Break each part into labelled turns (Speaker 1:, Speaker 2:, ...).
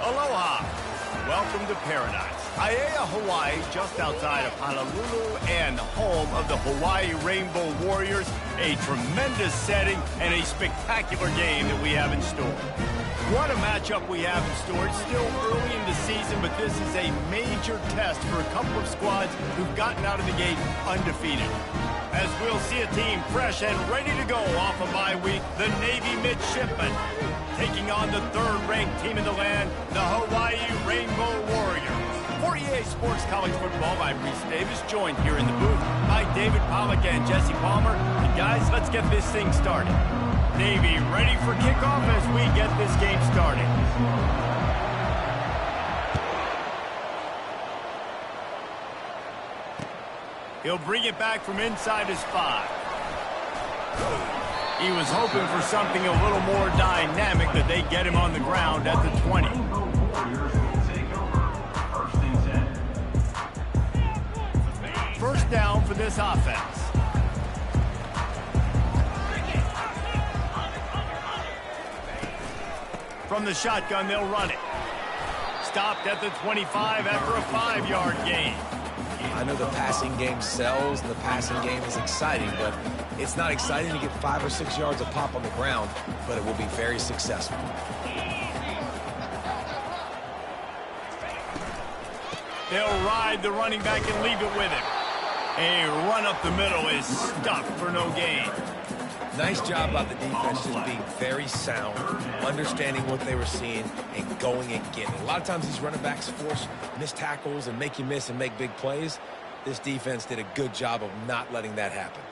Speaker 1: Aloha. Welcome to paradise. Aiea, Hawaii, just outside of Honolulu and home of the Hawaii Rainbow Warriors. A tremendous setting and a spectacular game that we have in store. What a matchup we have in store. It's still early in the season, but this is a major test for a couple of squads who've gotten out of the gate undefeated. As we'll see a team fresh and ready to go off a bye week, the Navy Midshipmen taking on the third-ranked team in the land, the Hawaii Rainbow Warriors. For EA Sports College Football, I'm Reese Davis, joined here in the booth by David Pollack and Jesse Palmer. And guys, let's get this thing started. Navy ready for kickoff as we get this game started. He'll bring it back from inside his 5. He was hoping for something a little more dynamic, that they get him on the ground at the 20. First down for this offense. From the shotgun, they'll run it. Stopped at the 25 after a 5-yard gain.
Speaker 2: I know the passing game sells and the passing game is exciting, but it's not exciting to get 5 or 6 yards of pop on the ground, but it will be very successful.
Speaker 1: They'll ride the running back and leave it with him. A run up the middle is stuffed for no gain.
Speaker 2: Nice job by the defense, just being very sound, understanding what they were seeing, and going and getting it. A lot of times these running backs force missed tackles and make you miss and make big plays. This defense did a good job of not letting that happen.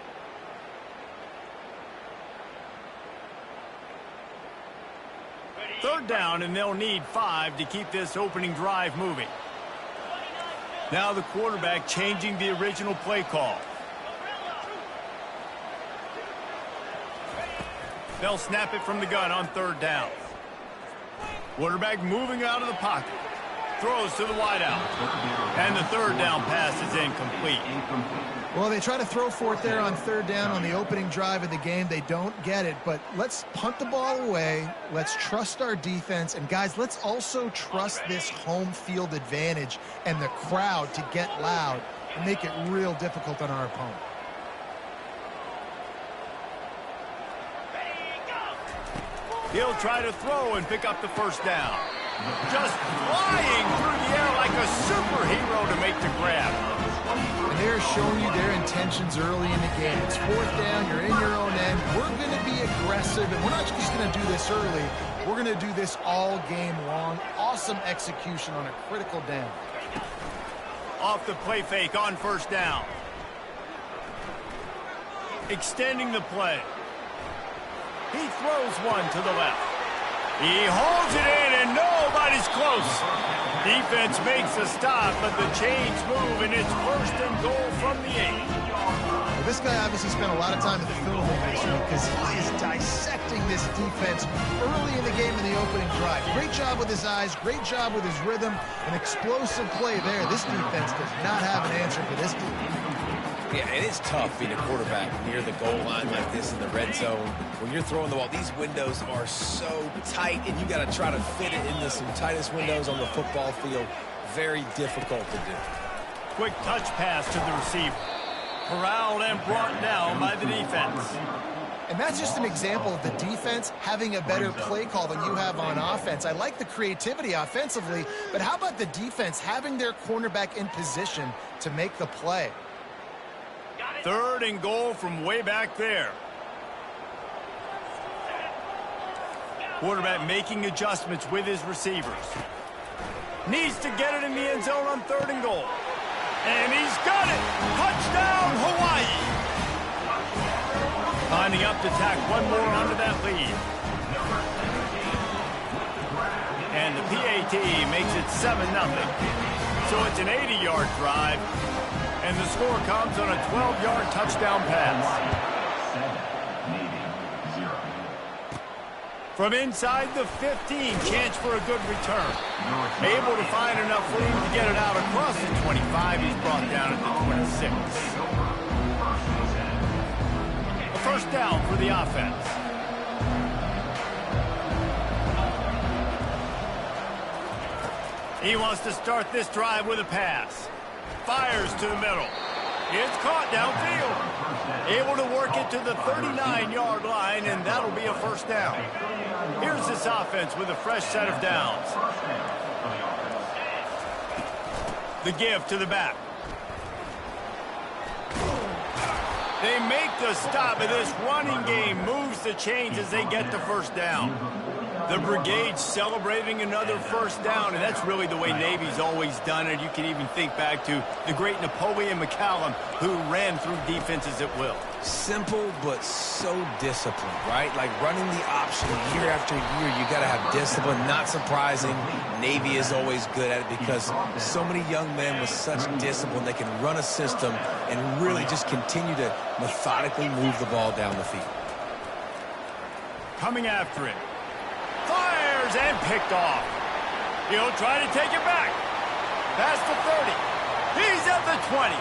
Speaker 1: Third down, and they'll need 5 to keep this opening drive moving. Now the quarterback changing the original play call. They'll snap it from the gun on third down. Quarterback moving out of the pocket. Throws to the wideout. And the third down pass is incomplete.
Speaker 3: Well, they try to throw for it there on third down on the opening drive of the game. They don't get it, but let's punt the ball away. Let's trust our defense. And, guys, let's also trust this home field advantage and the crowd to get loud and make it real difficult on our opponent.
Speaker 1: He'll try to throw and pick up the first down. Just flying through the air like a superhero to make the grab.
Speaker 3: And they're showing you their intentions early in the game. It's fourth down. You're in your own end. We're going to be aggressive, and we're not just going to do this early. We're going to do this all game long. Awesome execution on a critical down.
Speaker 1: Off the play fake on first down. Extending the play. He throws one to the left. He holds it in, and nobody's close. Defense makes a stop, but the chains move, and it's first and goal from the 8.
Speaker 3: Well, this guy obviously spent a lot of time in the film room this week because he is dissecting this defense early in the game in the opening drive. Great job with his eyes, great job with his rhythm, an explosive play there. This defense does not have an answer for this team.
Speaker 2: Yeah, and it's tough being a quarterback near the goal line like this in the red zone. When you're throwing the ball, these windows are so tight, and you got to try to fit it into some tightest windows on the football field. Very difficult to do.
Speaker 1: Quick touch pass to the receiver. Corralled and brought down by the defense.
Speaker 3: And that's just an example of the defense having a better play call than you have on offense. I like the creativity offensively, but how about the defense having their cornerback in position to make the play?
Speaker 1: Third and goal from way back there. Quarterback making adjustments with his receivers. Needs to get it in the end zone on third and goal. And he's got it! Touchdown, Hawaii! Lining up to tack one more onto that lead. And the PAT makes it 7-0. So it's an 80-yard drive. And the score comes on a 12-yard touchdown pass. From inside the 15, chance for a good return. Able to find enough room to get it out across the 25. He's brought down at the 26. A first down for the offense. He wants to start this drive with a pass. Fires to the middle. It's caught downfield. Able to work it to the 39-yard line, and that'll be a first down. Here's this offense with a fresh set of downs. The give to the back. They make the stop, and this running game moves the chains as they get the first down. The brigade celebrating another first down, and that's really the way Navy's always done it. You can even think back to the great Napoleon McCallum, who ran through defenses at will.
Speaker 2: Simple, but so disciplined, right? Like running the option year after year, you got to have discipline. Not surprising, Navy is always good at it because so many young men with such discipline, they can run a system and really just continue to methodically move the ball down the field.
Speaker 1: Coming after it. Fires and picked off. He'll try to take it back. Past the 30. He's at the 20.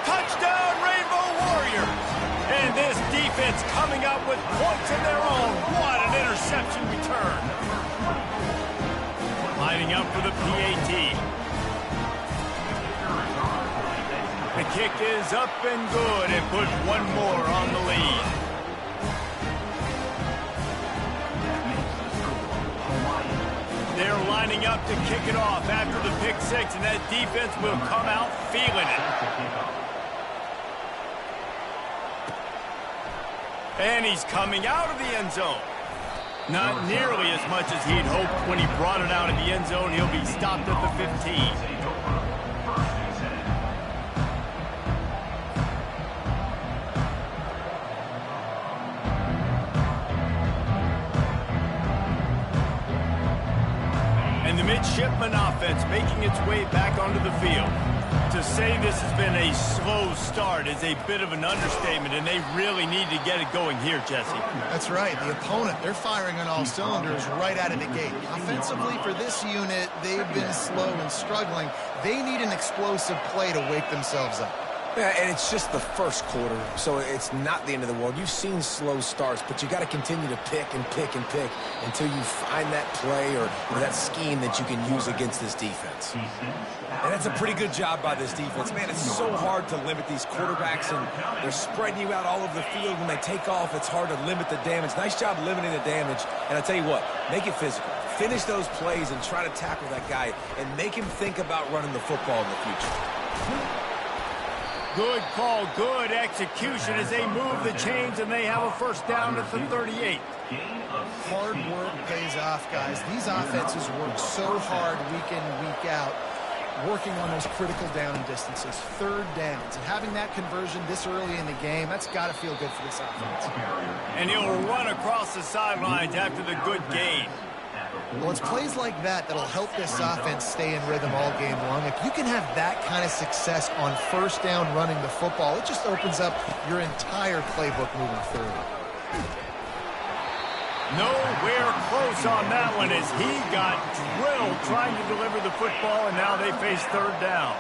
Speaker 1: Touchdown, Rainbow Warriors. And this defense coming up with points of their own. What an interception return. Lining up for the PAT. The kick is up and good and put one more on the lead. They're lining up to kick it off after the pick six, and that defense will come out feeling it. And he's coming out of the end zone. Not nearly as much as he'd hoped when he brought it out of the end zone. He'll be stopped at the 15. And the midshipman offense making its way back onto the field. To say this has been a slow start is a bit of an understatement, and they really need to get it going here, Jesse.
Speaker 3: That's right. The opponent, they're firing on all cylinders right out of the gate. Offensively, for this unit, they've been slow and struggling. They need an explosive play to wake themselves up.
Speaker 2: Yeah, and it's just the first quarter, so it's not the end of the world. You've seen slow starts, but you got to continue to pick and pick and pick until you find that play or that scheme that you can use against this defense. And that's a pretty good job by this defense. Man, it's so hard to limit these quarterbacks, and they're spreading you out all over the field. When they take off, it's hard to limit the damage. Nice job limiting the damage, and I'll tell you what, make it physical. Finish those plays and try to tackle that guy and make him think about running the football in the future.
Speaker 1: Good call, good execution as they move the chains, and they have a first down at the 38.
Speaker 3: Hard work pays off, guys. These offenses work so hard week in and week out, working on those critical down distances, third downs, and having that conversion this early in the game, that's got to feel good for this offense.
Speaker 1: And he'll run across the sidelines after the good gain.
Speaker 3: Well, it's plays like that that'll help this offense stay in rhythm all game long. If you can have that kind of success on first down running the football, it just opens up your entire playbook moving forward.
Speaker 1: Nowhere close on that one as he got drilled trying to deliver the football, and now they face third down.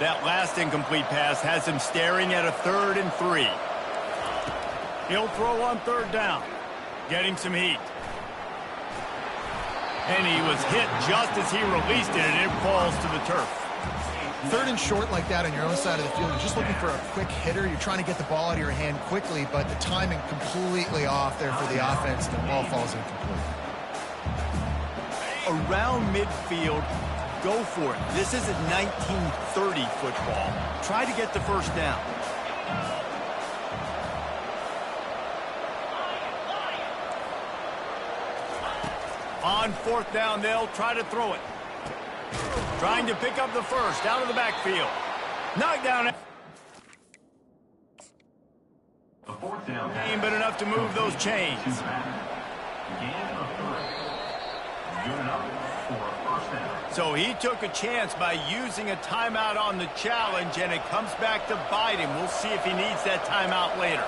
Speaker 1: That last incomplete pass has him staring at a 3rd and 3. He'll throw on third down, getting some heat. And he was hit just as he released it, and it falls to the turf.
Speaker 3: 3rd and short like that on your own side of the field, you're just looking for a quick hitter. You're trying to get the ball out of your hand quickly, but the timing completely off there for the offense, and the ball falls incomplete.
Speaker 1: Around midfield, go for it. This isn't 1930 football. Try to get the first down. On 4th down, they'll try to throw it. Trying to pick up the first out of the backfield. Knocked down. But enough to move those chains. So he took a chance by using a timeout on the challenge, and it comes back to bite him. We'll see if he needs that timeout later.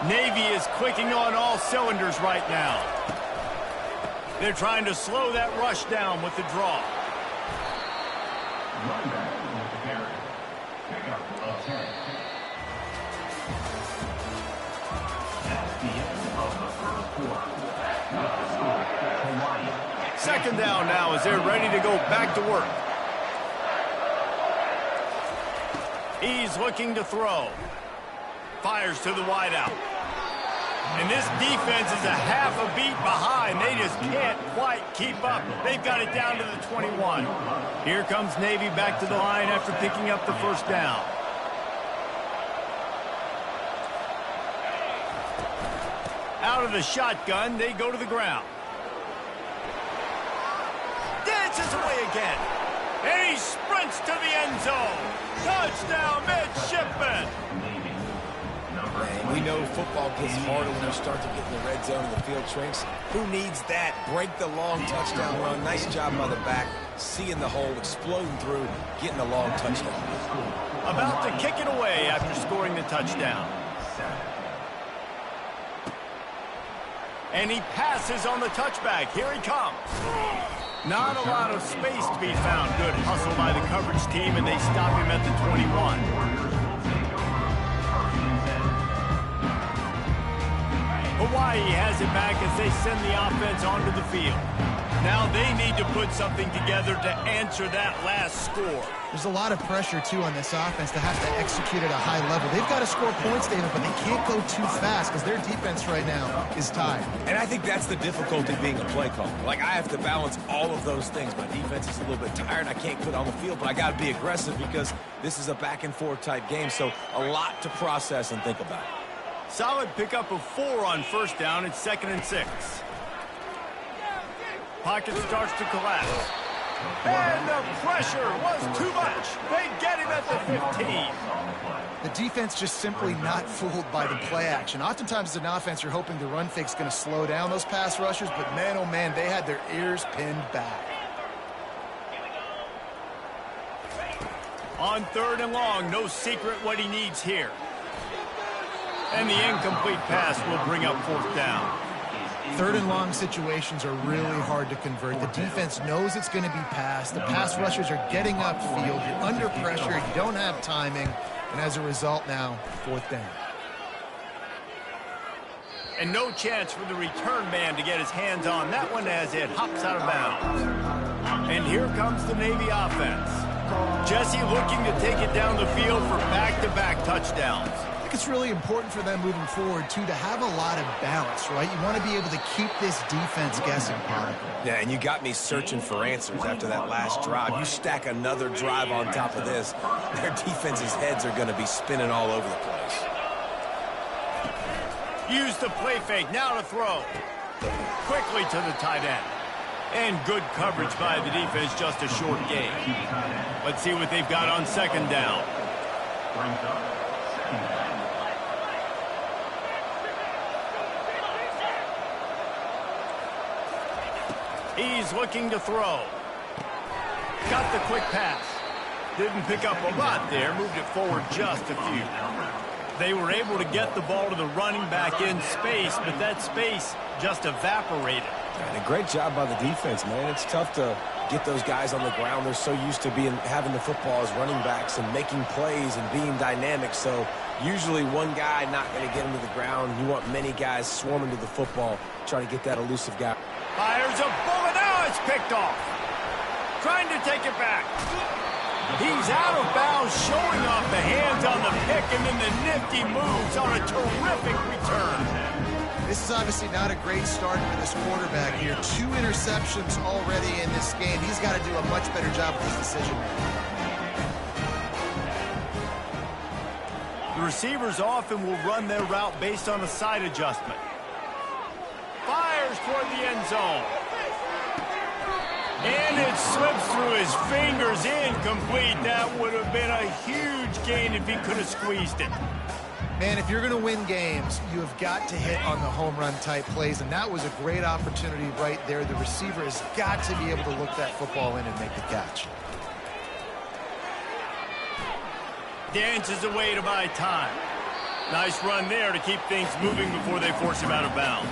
Speaker 1: Navy is clicking on all cylinders right now. They're trying to slow that rush down with the draw. Second down now as they're ready to go back to work. He's looking to throw. Fires to the wideout. And this defense is a half a beat behind. They just can't quite keep up. They've got it down to the 21. Here comes Navy back to the line after picking up the first down. Out of the shotgun, they go to the ground. Dances away again. And he sprints to the end zone. Touchdown, midshipman.
Speaker 2: And we know football gets harder when you start to get in the red zone and the field shrinks. Who needs that? Break the long touchdown run. Nice job by the back. Seeing the hole, exploding through, getting a long touchdown.
Speaker 1: About to kick it away after scoring the touchdown. And he passes on the touchback. Here he comes. Not a lot of space to be found. Good hustle by the coverage team, and they stop him at the 21. Hawaii has it back as they send the offense onto the field. Now they need to put something together to answer that last score.
Speaker 3: There's a lot of pressure, too, on this offense to have to execute at a high level. They've got to score points, David, but they can't go too fast because their defense right now is tired.
Speaker 2: And I think that's the difficulty being a play caller. Like, I have to balance all of those things. My defense is a little bit tired. I can't put on the field, but I got to be aggressive because this is a back-and-forth type game, so a lot to process and think about.
Speaker 1: Solid pickup of 4 on first down. It's 2nd and 6. Pocket starts to collapse. And the pressure was too much. They get him at the 15.
Speaker 3: The defense just simply not fooled by the play action. Oftentimes as an offense, you're hoping the run fake's going to slow down those pass rushers, but man, oh man, they had their ears pinned back.
Speaker 1: On 3rd and long, no secret what he needs here. And the incomplete pass will bring up 4th down.
Speaker 3: 3rd and long situations are really hard to convert. The defense knows it's going to be passed. The pass rushers are getting upfield. You're under pressure. You don't have timing. And as a result now, 4th down.
Speaker 1: And no chance for the return man to get his hands on that one as it hops out of bounds. And here comes the Navy offense. Jesse looking to take it down the field for back-to-back touchdowns.
Speaker 3: I think it's really important for them moving forward, too, to have a lot of balance, right? You want to be able to keep this defense guessing, Potter.
Speaker 2: Yeah, and you got me searching for answers after that last drive. You stack another drive on top of this, their defense's heads are going to be spinning all over the place.
Speaker 1: Use the play fake, now to throw. Quickly to the tight end. And good coverage by the defense, just a short gain. Let's see what they've got on 2nd down. He's looking to throw. Got the quick pass. Didn't pick up a lot there, moved it forward just a few. They were able to get the ball to the running back in space, but that space just evaporated.
Speaker 2: And a great job by the defense, man. It's tough to get those guys on the ground. They're so used to having the football as running backs and making plays and being dynamic. So usually one guy not going to get him to the ground. You want many guys swarming to the football, trying to get that elusive guy.
Speaker 1: Fires a bullet. Now it's picked off. Trying to take it back. He's out of bounds, showing off the hands on the pick, and then the nifty moves on a terrific return.
Speaker 3: This is obviously not a great start for this quarterback here. 2 interceptions already in this game. He's got to do a much better job with his decision making.
Speaker 1: The receivers often will run their route based on a side adjustment. Fires toward the end zone. And it slips through his fingers, incomplete. That would have been a huge gain if he could have squeezed it.
Speaker 3: Man, if you're going to win games, you have got to hit on the home run type plays, and that was a great opportunity right there. The receiver has got to be able to look that football in and make the catch.
Speaker 1: Dances away to buy time. Nice run there to keep things moving before they force him out of bounds.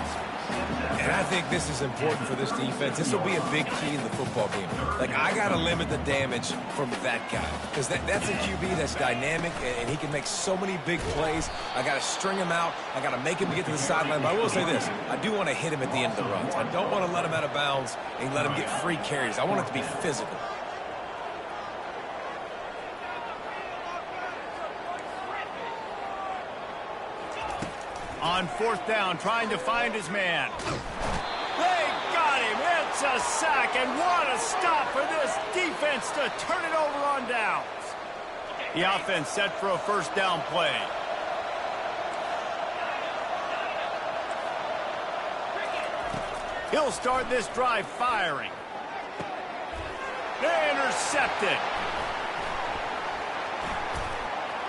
Speaker 2: And I think this is important for this defense. This will be a big key in the football game. Like, I got to limit the damage from that guy. Because that's a QB that's dynamic, and he can make so many big plays. I got to string him out. I got to make him get to the sideline. But I will say this. I do want to hit him at the end of the runs. I don't want to let him out of bounds and let him get free carries. I want it to be physical.
Speaker 1: On 4th down, trying to find his man. They got him. It's a sack, and what a stop for this defense to turn it over on downs. The offense set for a 1st down play. He'll start this drive firing. Intercepted.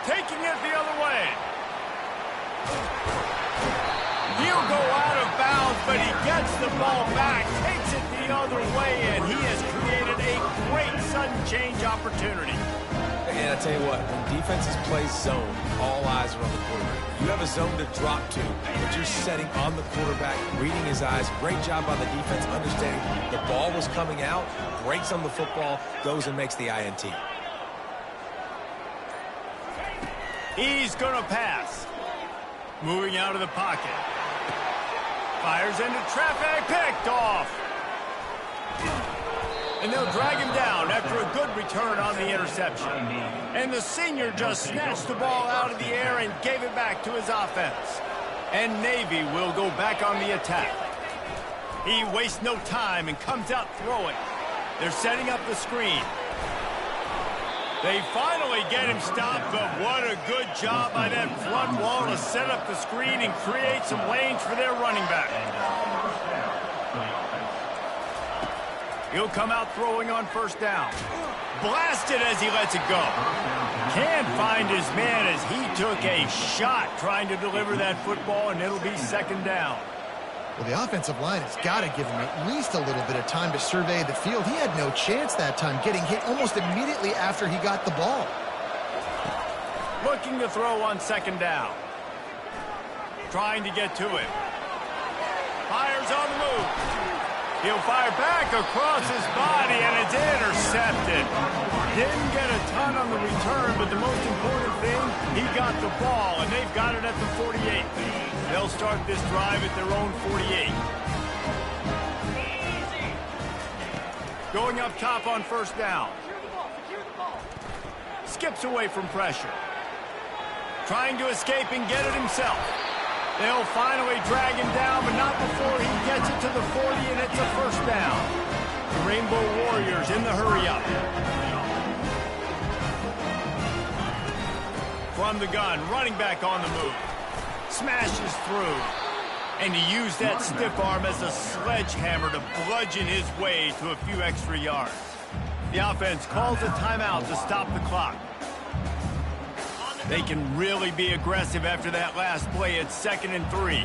Speaker 1: Taking it the other way. He'll go out of bounds, but he gets the ball back, takes it the other way, and he has created a great sudden change opportunity.
Speaker 2: And I tell you what, when defenses play zone, all eyes are on the quarterback. You have a zone to drop to, but you're setting on the quarterback, reading his eyes. Great job by the defense, understanding the ball was coming out, breaks on the football, goes and makes the INT.
Speaker 1: He's going to pass. Moving out of the pocket. Fires into traffic, picked off. And they'll drag him down after a good return on the interception. And the senior just snatched the ball out of the air and gave it back to his offense. And Navy will go back on the attack. He wastes no time and comes out throwing. They're setting up the screen. They finally get him stopped, but what a good job by that front wall to set up the screen and create some lanes for their running back. He'll come out throwing on 1st down. Blasted as he lets it go. Can't find his man as he took a shot trying to deliver that football, and it'll be 2nd down.
Speaker 3: Well, the offensive line has got to give him at least a little bit of time to survey the field. He had no chance that time, getting hit almost immediately after he got the ball.
Speaker 1: Looking to throw on second down. Trying to get to it. Fires on the move. He'll fire back across his body, and it's intercepted. Didn't get a ton on the return, but the most important thing, he got the ball, and they've got it at the 48. They'll start this drive at their own 48. Going up top on first down. Skips away from pressure. Trying to escape and get it himself. They'll finally drag him down, but not before he gets it to the 40, and it's a first down. The Rainbow Warriors in the hurry-up. From the gun, running back on the move. Smashes through. And he used that stiff arm as a sledgehammer to bludgeon his way to a few extra yards. The offense calls a timeout to stop the clock. They can really be aggressive after that last play. It's 2nd and 3.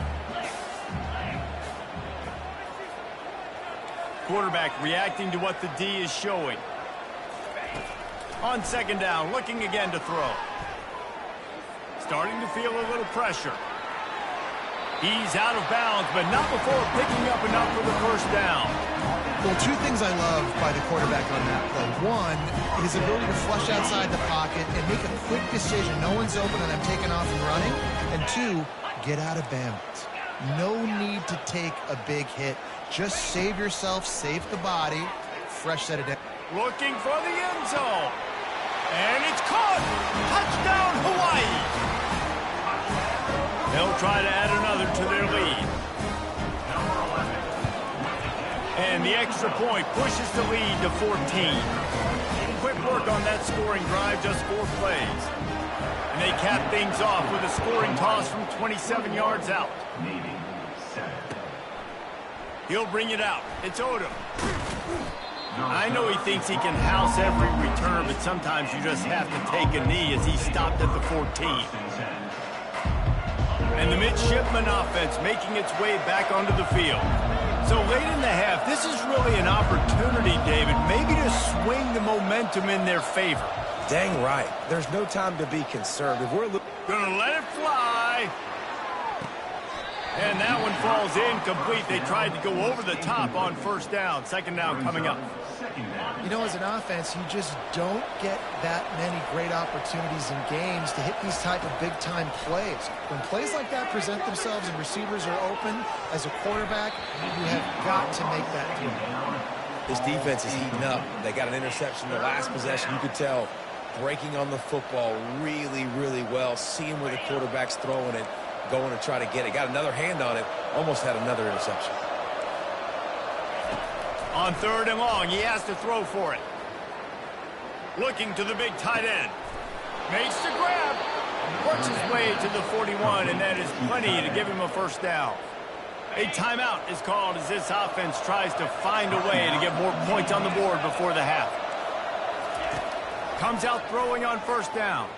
Speaker 1: Quarterback reacting to what the D is showing. On second down, looking again to throw. Starting to feel a little pressure. He's out of bounds, but not before picking up enough for the first down.
Speaker 3: Well, two things I love by the quarterback on that play. One, his ability to flush outside the pocket and make a quick decision. No one's open and I'm taking off and running. And two, get out of bounds. No need to take a big hit. Just save yourself, save the body. Fresh set of down.
Speaker 1: Looking for the end zone. And it's caught. Touchdown, Hawaii. They'll try to add another to their lead. And the extra point pushes the lead to 14. Quick work on that scoring drive, just 4 plays. And they cap things off with a scoring toss from 27 yards out. He'll bring it out. It's Odom. I know he thinks he can house every return, but sometimes you just have to take a knee as he stopped at the 14. And the midshipman offense making its way back onto the field. So late in the half, this is really an opportunity, David, maybe to swing the momentum in their favor.
Speaker 2: Dang right. There's no time to be conservative. We're
Speaker 1: gonna let it fly. And that one falls incomplete. They tried to go over the top on first down. Second down coming up.
Speaker 3: You know, as an offense, you just don't get that many great opportunities in games to hit these type of big-time plays. When plays like that present themselves and receivers are open, as a quarterback, you have got to make that throw.
Speaker 2: This defense is heating up. They got an interception in the last possession. You could tell breaking on the football really, really well, seeing where the quarterback's throwing it, going to try to get it. Got another hand on it, almost had another interception.
Speaker 1: On 3rd and long, he has to throw for it. Looking to the big tight end. Makes the grab. Works his way to the 41, and that is plenty to give him a first down. A timeout is called as this offense tries to find a way to get more points on the board before the half. Comes out throwing on first down.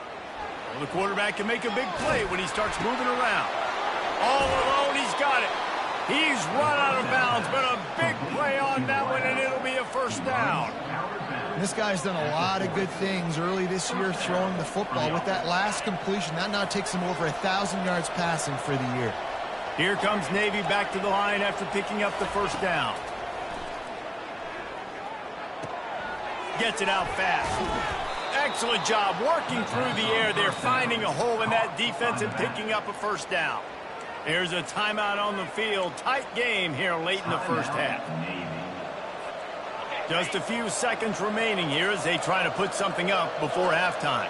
Speaker 1: Well, the quarterback can make a big play when he starts moving around. All alone, he's got it. He's run out of bounds, but a big play on that one, and it'll be a first down.
Speaker 3: This guy's done a lot of good things early this year throwing the football. With that last completion, that now takes him over 1,000 yards passing for the year.
Speaker 1: Here comes Navy back to the line after picking up the first down. Gets it out fast. Excellent job working through the air there, finding a hole in that defense and picking up a first down. There's a timeout on the field. Tight game here late in the first half. Just a few seconds remaining here as they try to put something up before halftime.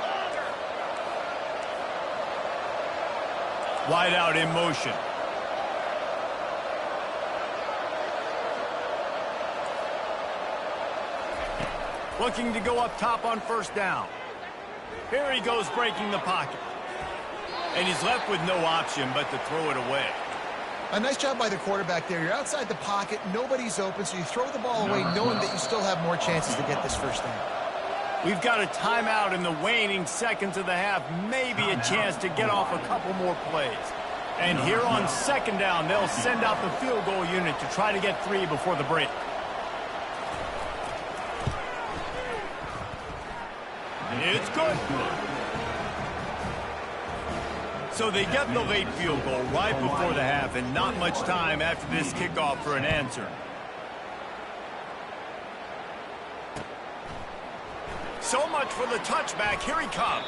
Speaker 1: Wide out in motion. Looking to go up top on first down. Here he goes breaking the pocket. And he's left with no option but to throw it away.
Speaker 3: A nice job by the quarterback there. You're outside the pocket, nobody's open, so you throw the ball away knowing that you still have more chances to get this first down.
Speaker 1: We've got a timeout in the waning seconds of the half. Maybe a chance to get off a couple more plays. And here on second down, they'll send out the field goal unit to try to get 3 before the break. It's good. So they get the late field goal right before the half and not much time after this kickoff for an answer. So much for the touchback. Here he comes.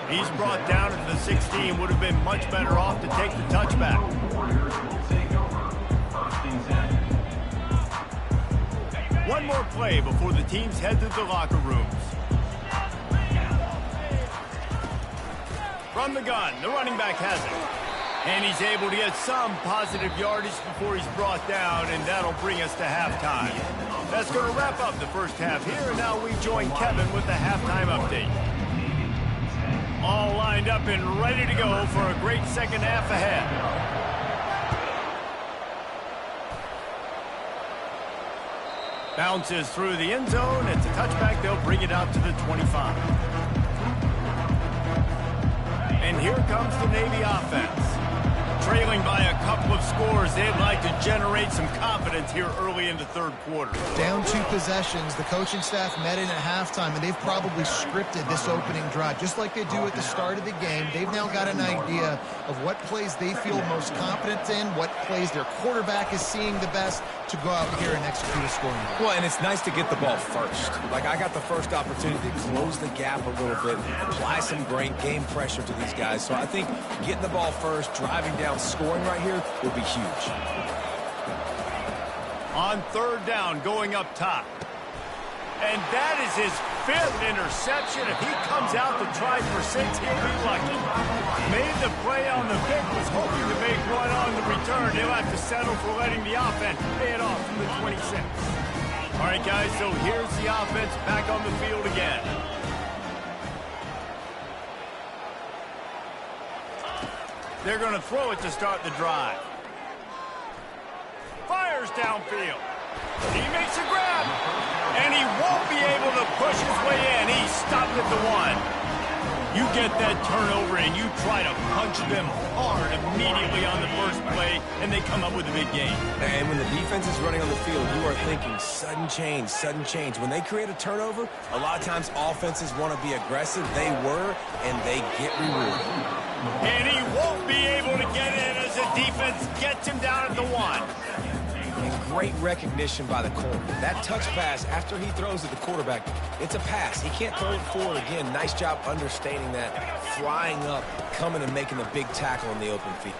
Speaker 1: He's brought down at the 16. Would have been much better off to take the touchback. One more play before the teams head to the locker rooms. From the gun, the running back has it. And he's able to get some positive yardage before he's brought down, and that'll bring us to halftime. That's going to wrap up the first half here, and now we join Kevin with the halftime update. All lined up and ready to go for a great second half ahead. Bounces through the end zone. It's a touchback. They'll bring it out to the 25. And here comes the Navy offense. Trailing by a couple of scores, they'd like to generate some confidence here early in the third quarter.
Speaker 3: Down 2 possessions, the coaching staff met in at halftime, and they've probably scripted this opening drive. Just like they do at the start of the game, they've now got an idea of what plays they feel most confident in, what plays their quarterback is seeing the best to go out here and execute a scoring drive.
Speaker 2: Well, and it's nice to get the ball first. Like, I got the first opportunity to close the gap a little bit, apply some great game pressure to these guys. So I think getting the ball first, driving down, scoring right here will be huge.
Speaker 1: On third down, going up top. And that is his 5th interception. If he comes out to try for 6, he'll be lucky. Made the play on the pick, was hoping to make one on the return. He'll have to settle for letting the offense pay it off from the 26. All right, guys, so here's the offense back on the field again. They're going to throw it to start the drive. Fires downfield. He makes a grab. And he won't be able to push his way in. He's stopped at the 1. You get that turnover and you try to punch them hard immediately on the first play, and they come up with a big gain.
Speaker 2: And when the defense is running on the field, you are thinking sudden change, sudden change. When they create a turnover, a lot of times offenses want to be aggressive. They were, and they get rewarded.
Speaker 1: And he won't be able to get in as the defense gets him down at the 1.
Speaker 2: And great recognition by the corner. That touch pass after he throws at the quarterback, it's a pass. He can't throw it forward again. Nice job understanding that, flying up, coming and making the big tackle in the open field.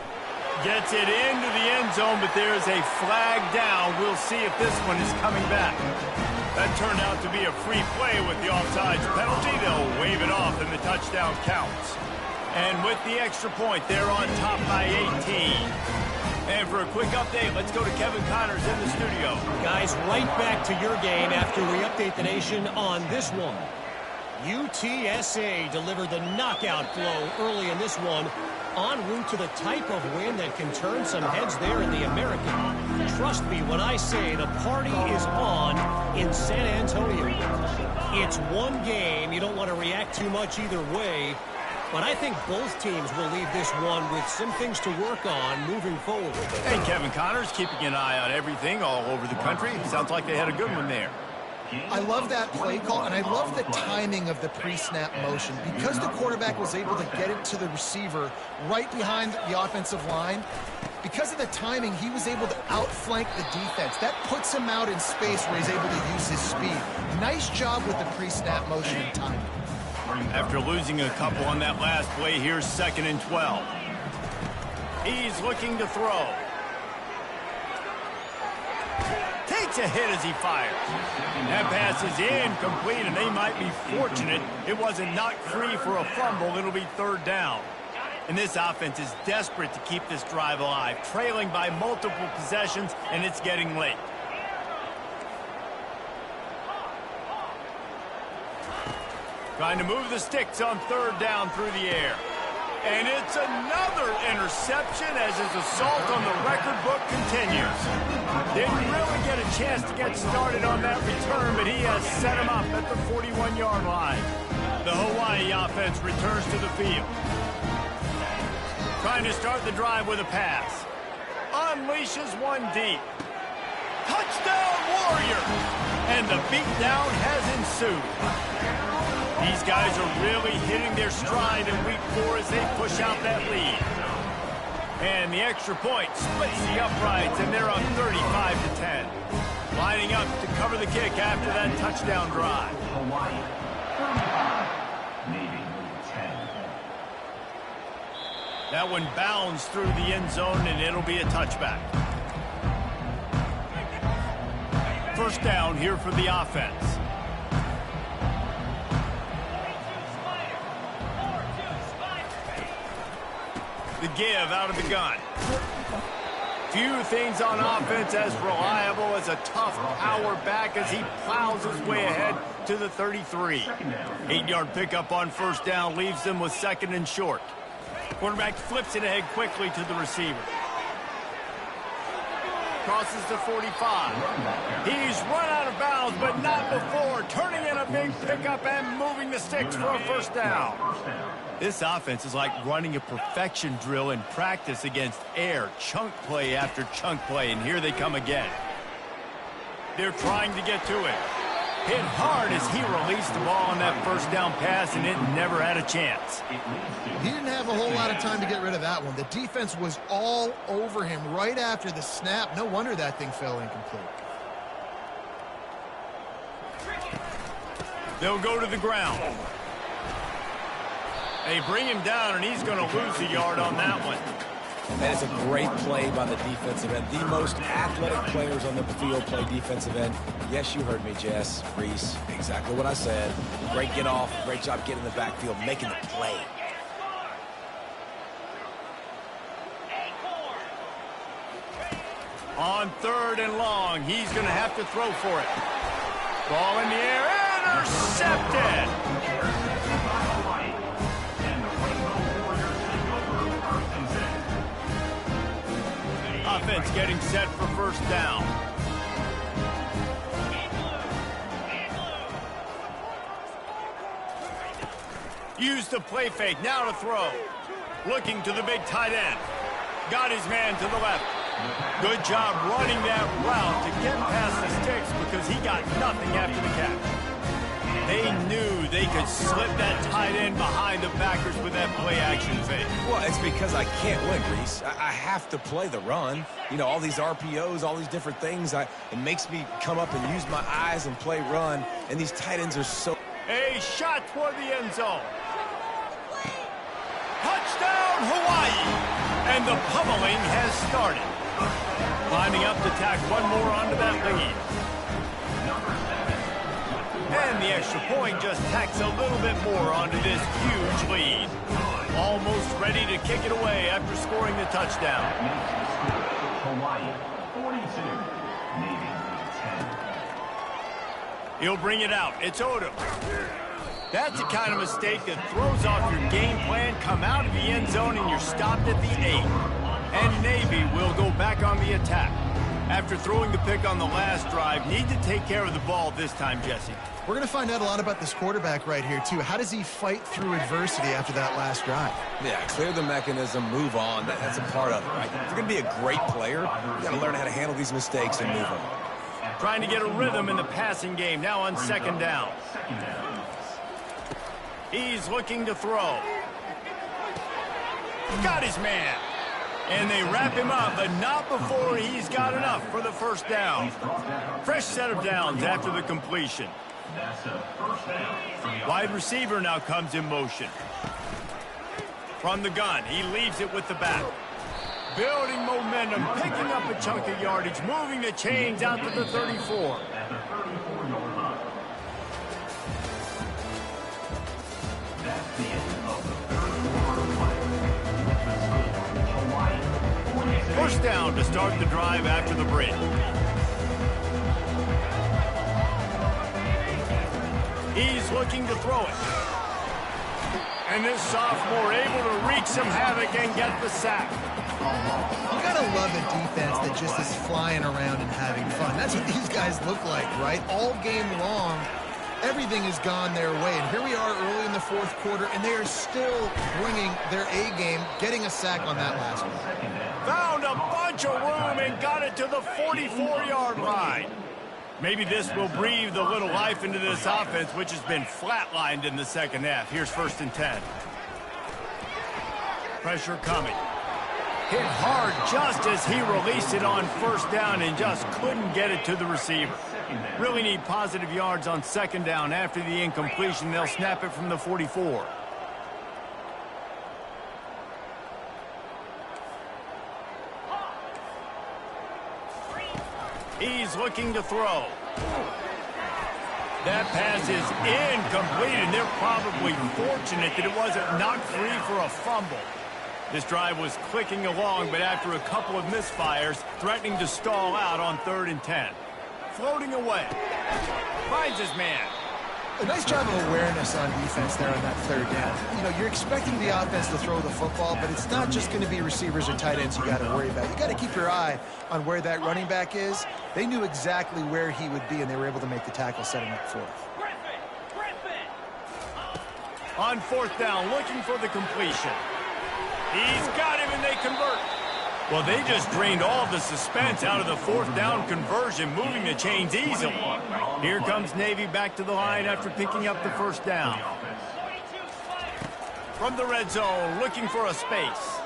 Speaker 1: Gets it into the end zone, but there's a flag down. We'll see if this one is coming back. That turned out to be a free play with the offsides penalty. They'll wave it off, and the touchdown counts. And with the extra point, they're on top by 18. And for a quick update, let's go to Kevin Connors in the studio.
Speaker 4: Guys, right back to your game after we update the nation on this one. UTSA delivered the knockout flow early in this one, en route to the type of win that can turn some heads there in the American. Trust me when I say the party is on in San Antonio. It's one game. You don't want to react too much either way. But I think both teams will leave this one with some things to work on moving forward.
Speaker 1: Hey, Kevin Connors keeping an eye on everything all over the country. Sounds like they had a good one there.
Speaker 3: I love that play call, and I love the timing of the pre-snap motion. Because the quarterback was able to get it to the receiver right behind the offensive line, because of the timing, he was able to outflank the defense. That puts him out in space where he's able to use his speed. Nice job with the pre-snap motion and timing.
Speaker 1: After losing a couple on that last play, here's 2nd and 12. He's looking to throw. Takes a hit as he fires. That pass is incomplete, and they might be fortunate it wasn't knocked free for a fumble. It'll be 3rd down. And this offense is desperate to keep this drive alive, trailing by multiple possessions, and it's getting late. Trying to move the sticks on 3rd down through the air. And it's another interception as his assault on the record book continues. Didn't really get a chance to get started on that return, but he has set him up at the 41-yard line. The Hawaii offense returns to the field. Trying to start the drive with a pass. Unleashes one deep. Touchdown, Warriors! And the beatdown has ensued. These guys are really hitting their stride in week 4 as they push out that lead. And the extra point splits the uprights, and they're up 35-10. Lining up to cover the kick after that touchdown drive.
Speaker 5: Hawaii, 35, Navy, 10.
Speaker 1: That one bounds through the end zone, and it'll be a touchback. First down here for the offense. The give out of the gun. Few things on offense as reliable as a tough power back as he plows his way ahead to the 33. 8-yard pickup on first down leaves them with 2nd and short. Quarterback flips it ahead quickly to the receiver. Crosses the 45. He's run out of bounds, but not before. Turning in a big pickup and moving the sticks for a first down. This offense is like running a perfection drill in practice against air. Chunk play after chunk play, and here they come again. They're trying to get to it. Hit hard as he released the ball on that first down pass, and it never had a chance.
Speaker 3: He didn't have a whole lot of time to get rid of that one. The defense was all over him right after the snap. No wonder that thing fell incomplete.
Speaker 1: They'll go to the ground. They bring him down, and he's going to lose a yard on that one.
Speaker 2: That is a great play by the defensive end. The most athletic players on the field play defensive end. Yes, you heard me, Jess, Reese. Exactly what I said. Great get off. Great job getting in the backfield, making the play.
Speaker 1: On 3rd and long, he's going to have to throw for it. Ball in the air, intercepted. Offense getting set for first down. Use the play fake, now to throw. Looking to the big tight end. Got his man to the left. Good job running that route to get past the sticks because he got nothing after the catch. They knew they could slip that tight end behind the backers with that play-action fake.
Speaker 2: Well, it's because I can't win, Reese. I have to play the run. You know, all these RPOs, all these different things. It makes me come up and use my eyes and play run, and these tight ends are so...
Speaker 1: A shot toward the end zone. Touchdown, Hawaii! And the pummeling has started. Lining up to tack one more onto that lead. And the extra point just tacks a little bit more onto this huge lead. Almost ready to kick it away after scoring the touchdown.
Speaker 5: Hawaii, 42, Navy, 10.
Speaker 1: He'll bring it out. It's Odom. That's the kind of mistake that throws off your game plan. Come out of the end zone and you're stopped at the 8. And Navy will go back on the attack. After throwing the pick on the last drive, need to take care of the ball this time, Jesse.
Speaker 3: We're going to find out a lot about this quarterback right here, too. How does he fight through adversity after that last drive?
Speaker 2: Yeah, clear the mechanism, move on. That's a part of it, right? If you're going to be a great player, you got to learn how to handle these mistakes and move on.
Speaker 1: Trying to get a rhythm in the passing game, now on 2nd down. He's looking to throw. Got his man. And they wrap him up, but not before he's got enough for the first down. Fresh set of downs after the completion. Wide receiver now comes in motion. From the gun, he leaves it with the back. Building momentum, picking up a chunk of yardage, moving the chains out to the 34. First down to start the drive after the break. He's looking to throw it. And this sophomore able to wreak some havoc and get the sack.
Speaker 3: You gotta love a defense that just is flying around and having fun. That's what these guys look like, right? All game long, everything has gone their way. And here we are early in the 4th quarter, and they are still bringing their A game, getting a sack on that last one.
Speaker 1: Found a bunch of room and got it to the 44-yard line. Maybe this will breathe a little life into this offense, which has been flatlined in the second half. Here's 1st and 10. Pressure coming. Hit hard just as he released it on 1st down and just couldn't get it to the receiver. Really need positive yards on 2nd down. After the incompletion, they'll snap it from the 44. He's looking to throw. That pass is incomplete, and they're probably fortunate that it wasn't knocked free for a fumble. This drive was clicking along, but after a couple of misfires, threatening to stall out on 3rd and 10. Floating away. Finds his man.
Speaker 3: A nice job of awareness on defense there on that 3rd down. You know, you're expecting the offense to throw the football, but it's not just going to be receivers or tight ends you got to worry about. You got to keep your eye on where that running back is. They knew exactly where he would be, and they were able to make the tackle, setting up 4th.
Speaker 1: On 4th down, looking for the completion. He's got him, and they convert. Well, they just drained all the suspense out of the 4th down conversion, moving the chains easily. Here comes Navy back to the line after picking up the 1st down. From the red zone, looking for a space.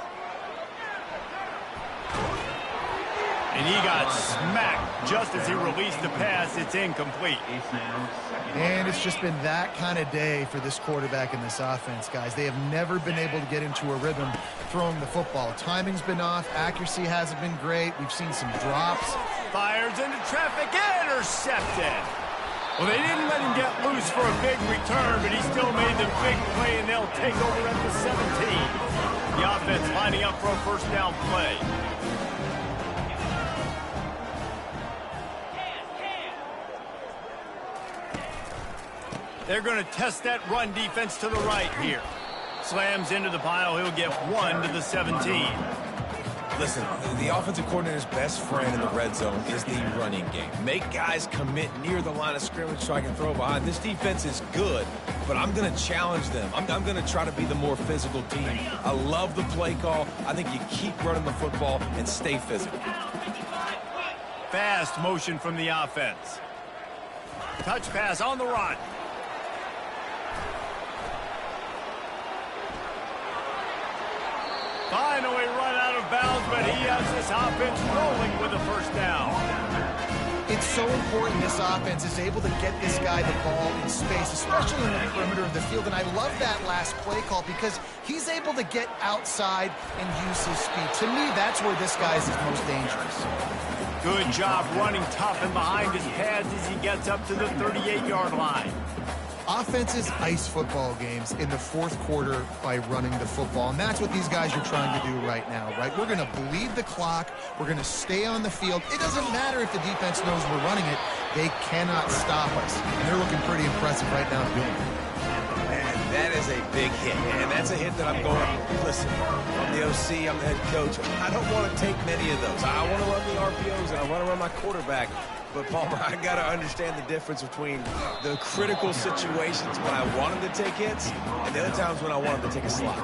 Speaker 1: And he got smacked just as he released the pass. It's incomplete.
Speaker 3: And it's just been that kind of day for this quarterback in this offense, guys. They have never been able to get into a rhythm throwing the football. Timing's been off. Accuracy hasn't been great. We've seen some drops.
Speaker 1: Fires into traffic. Intercepted. Well, they didn't let him get loose for a big return, but he still made the big play, and they'll take over at the 17. The offense lining up for a 1st down play. They're going to test that run defense to the right here. Slams into the pile. He'll get 1 to the 17.
Speaker 2: Listen, the offensive coordinator's best friend in the red zone is the running game. Make guys commit near the line of scrimmage so I can throw behind. This defense is good, but I'm going to challenge them. I'm going to try to be the more physical team. I love the play call. I think you keep running the football and stay physical.
Speaker 1: Fast motion from the offense. Touch pass on the run. Finally run out of bounds, but he has this offense rolling with a 1st down.
Speaker 3: It's so important this offense is able to get this guy the ball in space, especially in the perimeter of the field. And I love that last play call because he's able to get outside and use his speed. To me, that's where this guy is most dangerous.
Speaker 1: Good job running tough and behind his pads as he gets up to the 38-yard line.
Speaker 3: Offenses ice football games in the 4th quarter by running the football, and that's what these guys are trying to do right now, right? We're going to bleed the clock. We're going to stay on the field. It doesn't matter if the defense knows we're running it. They cannot stop us, and they're looking pretty impressive right now doing it.
Speaker 2: Man, that is a big hit, and that's a hit that I'm going, listen, I'm the OC, I'm the head coach. I don't want to take many of those. I want to run the RPOs, and I want to run my quarterback. But, Palmer, I got to understand the difference between the critical situations when I want him to take hits and the other times when I want him to take a slot.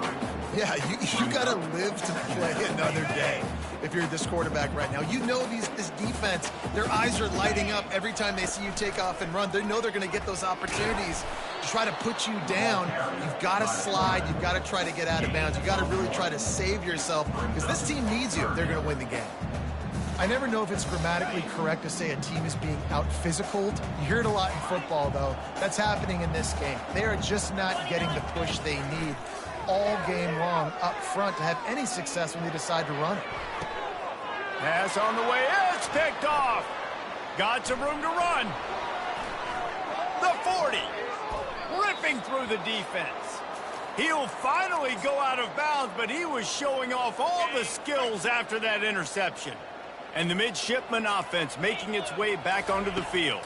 Speaker 3: Yeah, you got to live to play another day if you're this quarterback right now. You know this defense, their eyes are lighting up every time they see you take off and run. They know they're going to get those opportunities to try to put you down. You've got to slide. You've got to try to get out of bounds. You've got to really try to save yourself because this team needs you if they're going to win the game. I never know if it's grammatically correct to say a team is being out-physicaled. You hear it a lot in football, though. That's happening in this game. They are just not getting the push they need all game long up front to have any success when they decide to run it.
Speaker 1: Pass on the way. It's picked off. Got some room to run. The 40. Ripping through the defense. He'll finally go out of bounds, but he was showing off all the skills after that interception. And the midshipman offense making its way back onto the field.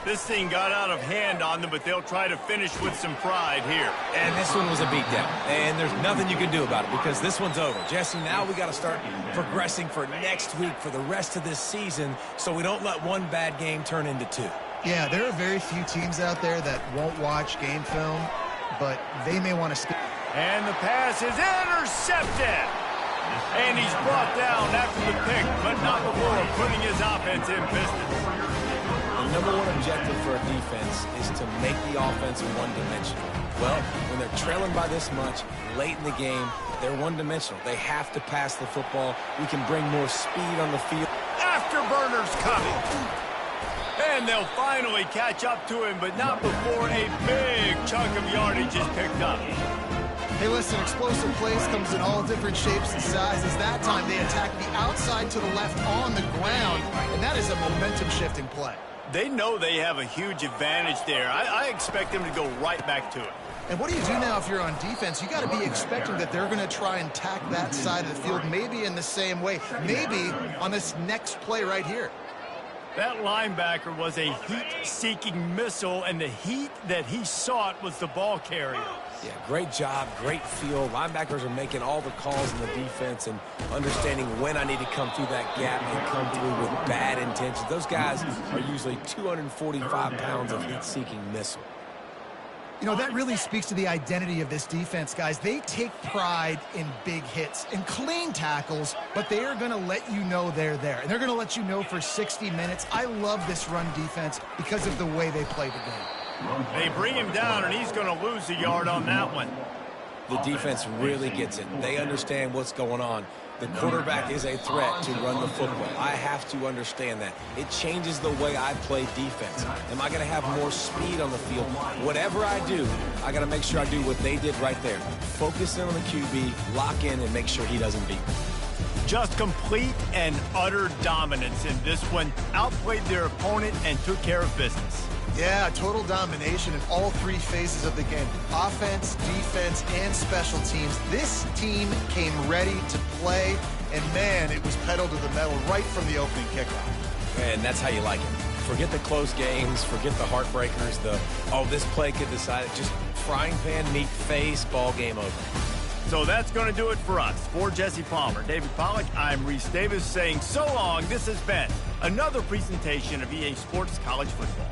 Speaker 1: This thing got out of hand on them, but they'll try to finish with some pride here.
Speaker 2: And this one was a beatdown. And there's nothing you can do about it because this one's over. Jesse, now we got to start progressing for next week for the rest of this season so we don't let one bad game turn into 2.
Speaker 3: Yeah, there are very few teams out there that won't watch game film, but they may want to skip.
Speaker 1: And the pass is intercepted. And he's brought down after the pick, but not before putting his offense in business.
Speaker 2: number one objective for a defense is to make the offense one-dimensional. Well, when they're trailing by this much late in the game, they're one-dimensional. They have to pass the football. We can bring more speed on the field.
Speaker 1: Afterburners coming. And they'll finally catch up to him, but not before a big chunk of yardage is picked up.
Speaker 3: Hey, listen, explosive plays comes in all different shapes and sizes. That time they attack the outside to the left on the ground, and that is a momentum-shifting play.
Speaker 1: They know they have a huge advantage there. I expect them to go right back to it.
Speaker 3: And what do you do now if you're on defense? You got to be expecting that they're going to try and tack that side of the field, maybe in the same way, maybe on this next play right here.
Speaker 1: That linebacker was a heat-seeking missile, and the heat that he sought was the ball carrier.
Speaker 2: Yeah, great job, great feel. Linebackers are making all the calls in the defense and understanding when I need to come through that gap and come through with bad intentions. Those guys are usually 245 pounds of heat-seeking missile.
Speaker 3: You know, that really speaks to the identity of this defense, guys. They take pride in big hits and clean tackles, but they are going to let you know they're there. And they're going to let you know for 60 minutes. I love this run defense because of the way they play the game.
Speaker 1: They bring him down, and he's going to lose a yard on that one.
Speaker 2: The defense really gets it. They understand what's going on. The quarterback is a threat to run the football. I have to understand that. It changes the way I play defense. Am I going to have more speed on the field? Whatever I do, I got to make sure I do what they did right there. Focus in on the QB, lock in, and make sure he doesn't beat me.
Speaker 1: Just complete and utter dominance in this one. Outplayed their opponent and took care of business.
Speaker 3: Yeah, total domination in all three phases of the game. Offense, defense, and special teams. This team came ready to play, and man, it was pedal to the metal right from the opening kickoff.
Speaker 2: And that's how you like it. Forget the close games, forget the heartbreakers, oh, this play could decide it. Just frying pan, meat face, ball game over.
Speaker 1: So that's going to do it for us. For Jesse Palmer, David Pollack, I'm Reese Davis saying so long. This has been another presentation of EA Sports College Football.